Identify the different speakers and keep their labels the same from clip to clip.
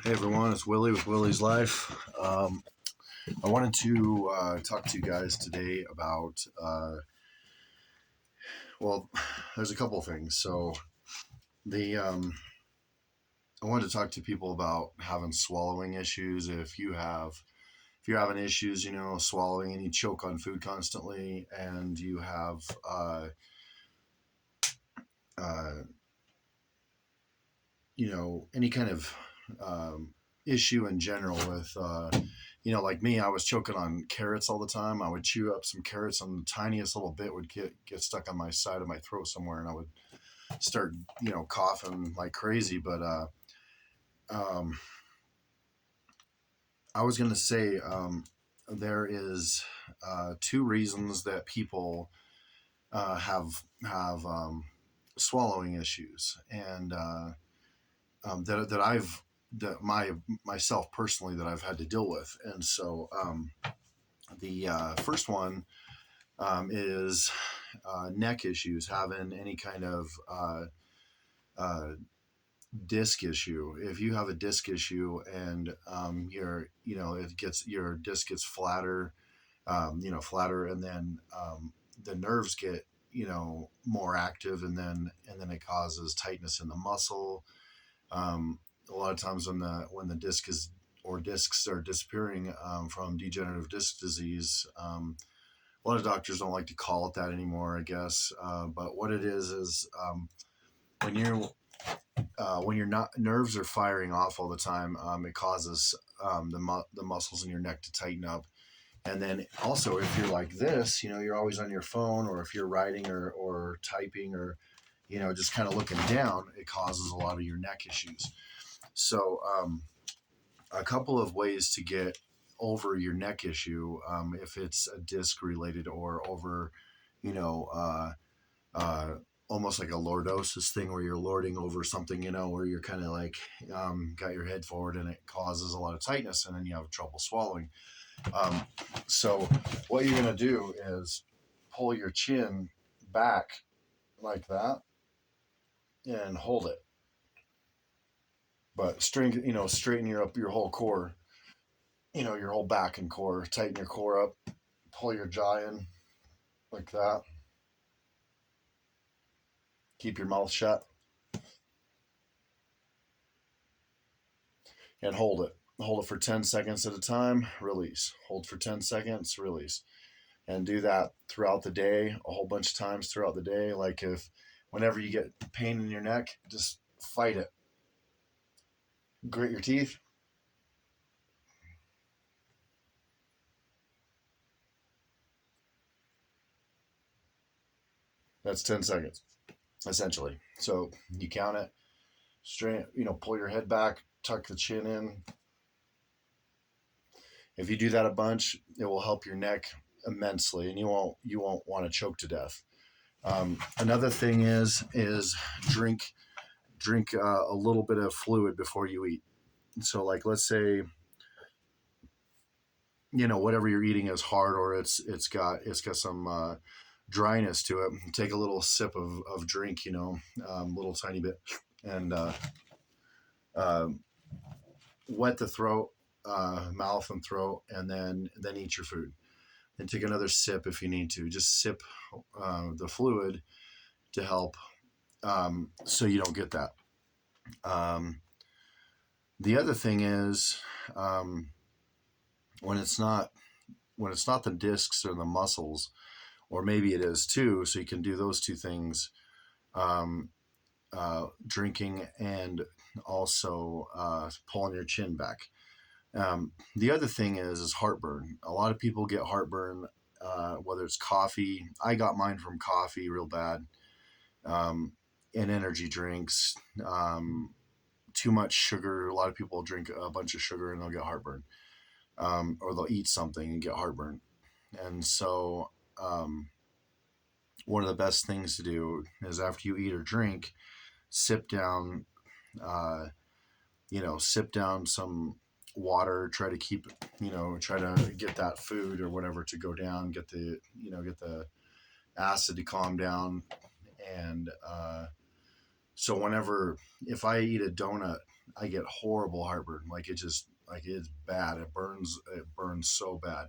Speaker 1: Hey everyone, it's Willie with Willie's Life. I wanted to talk to you guys today about, well, there's a couple of things. So I wanted to talk to people about having swallowing issues. If you're having issues, swallowing, and you choke on food constantly, and you have, uh, any kind of issue in general with, like me, I was choking on carrots all the time. I would chew up some carrots, and the tiniest little bit would get stuck on my side of my throat somewhere, and I would start, coughing like crazy. But um, I was going to say there is two reasons that people have swallowing issues, and that I've that myself personally that I've had to deal with. And so the first one is neck issues, having any kind of uh, disc issue. If you have a disc issue and your disc gets flatter, flatter, and then the nerves get more active, and then it causes tightness in the muscle. A lot of times when the discs are disappearing from degenerative disc disease. A lot of doctors don't like to call it that anymore, I guess. But what it is when you're when your not nerves are firing off all the time, it causes the muscles in your neck to tighten up. And then also, if you're like this, you're always on your phone, or if you're writing or typing, or just kind of looking down, it causes a lot of your neck issues. So a couple of ways to get over your neck issue, if it's a disc related or over, you know, uh, almost like a lordosis thing where you're lording over something, where you're kind of like got your head forward and it causes a lot of tightness, and then you have trouble swallowing. So what you're going to do is pull your chin back like that and hold it. But straighten your whole core, your whole back and core. Tighten your core up, pull your jaw in like that. Keep your mouth shut and hold it. Hold it for 10 seconds at a time, release. Hold for 10 seconds, release. And do that throughout the day, a whole bunch of times throughout the day. Like whenever you get pain in your neck, just fight it. Grit your teeth. That's 10 seconds, essentially. So you count it, straight, pull your head back, tuck the chin in. If you do that a bunch, it will help your neck immensely, and you won't want to choke to death. Another thing is drink a little bit of fluid before you eat. So like, let's say, whatever you're eating is hard, or it's got some dryness to it. Take a little sip of drink, little tiny bit, and wet the throat, mouth and throat, and then eat your food. And take another sip if you need to. Just sip the fluid to help, so you don't get that. The other thing is, when it's not the discs or the muscles, or maybe it is too. So you can do those two things, drinking and also pulling your chin back. The other thing is heartburn. A lot of people get heartburn, whether it's coffee. I got mine from coffee real bad, and energy drinks. Too much sugar. A lot of people drink a bunch of sugar and they'll get heartburn, or they'll eat something and get heartburn. And so one of the best things to do is after you eat or drink, sip down, sip down some water. Try to keep, try to get that food or whatever to go down. Get the acid to calm down, and So whenever, if I eat a donut, I get horrible heartburn. Like it just, like it's bad. It burns so bad.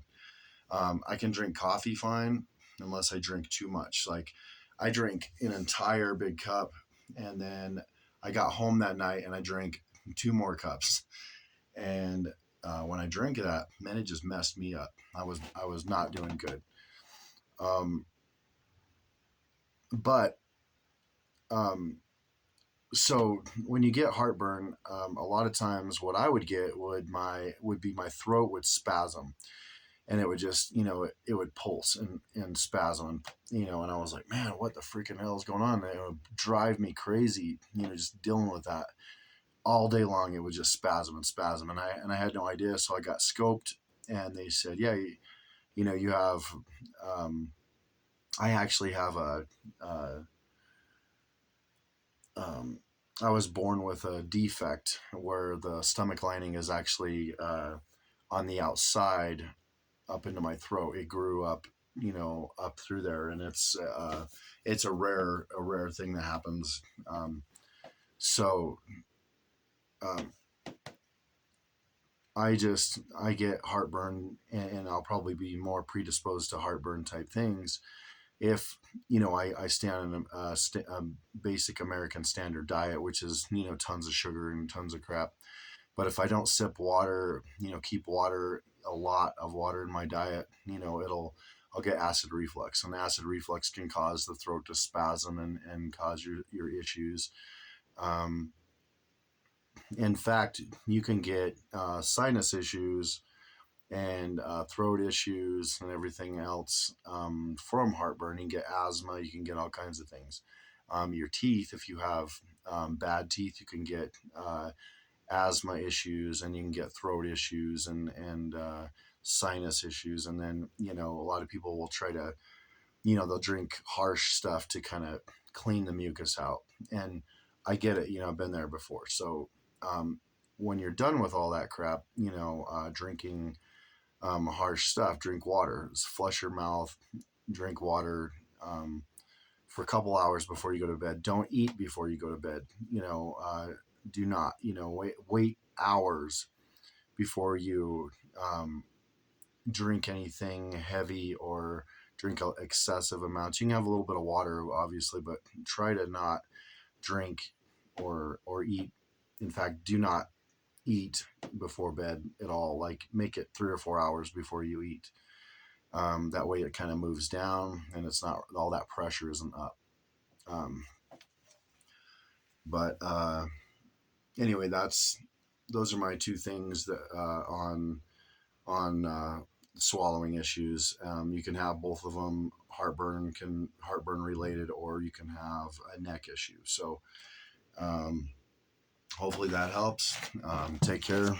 Speaker 1: I can drink coffee fine unless I drink too much. Like I drink an entire big cup, and then I got home that night and I drank two more cups. And when I drank that, man, it just messed me up. I was not doing good. Um, but um, so when you get heartburn, a lot of times what I would get would be my throat would spasm, and it would just, it would pulse and spasm, and I was like, man, what the freaking hell is going on? And it would drive me crazy, just dealing with that all day long. It would just spasm and spasm, and I had no idea. So I got scoped, and they said, yeah, you have, um, I actually have uh, um, I was born with a defect where the stomach lining is actually on the outside up into my throat. It grew up, up through there, and it's a rare thing that happens. So um, I get heartburn, and I'll probably be more predisposed to heartburn type things if I stay on a basic American standard diet, which is tons of sugar and tons of crap. But if I don't sip water, keep water, a lot of water in my diet, I'll get acid reflux, and acid reflux can cause the throat to spasm and cause your issues. Um, in fact, you can get sinus issues and throat issues and everything else from heartburn. You can get asthma, you can get all kinds of things. Your teeth, if you have bad teeth, you can get asthma issues, and you can get throat issues and sinus issues. And then a lot of people will try to, they'll drink harsh stuff to kind of clean the mucus out. And I get it, I've been there before. So when you're done with all that crap, drinking harsh stuff, drink water, flush your mouth, drink water. For a couple hours before you go to bed. Don't eat before you go to bed. Do not, wait hours before you drink anything heavy or drink excessive amounts. You can have a little bit of water, obviously, but try to not drink or eat. In fact, do not eat before bed at all. Like make it 3 or 4 hours before you eat. That way it kind of moves down, and it's not all that pressure isn't up. Um, but anyway, those are my two things that on swallowing issues. You can have both of them. Heartburn related, or you can have a neck issue. So hopefully that helps. Take care.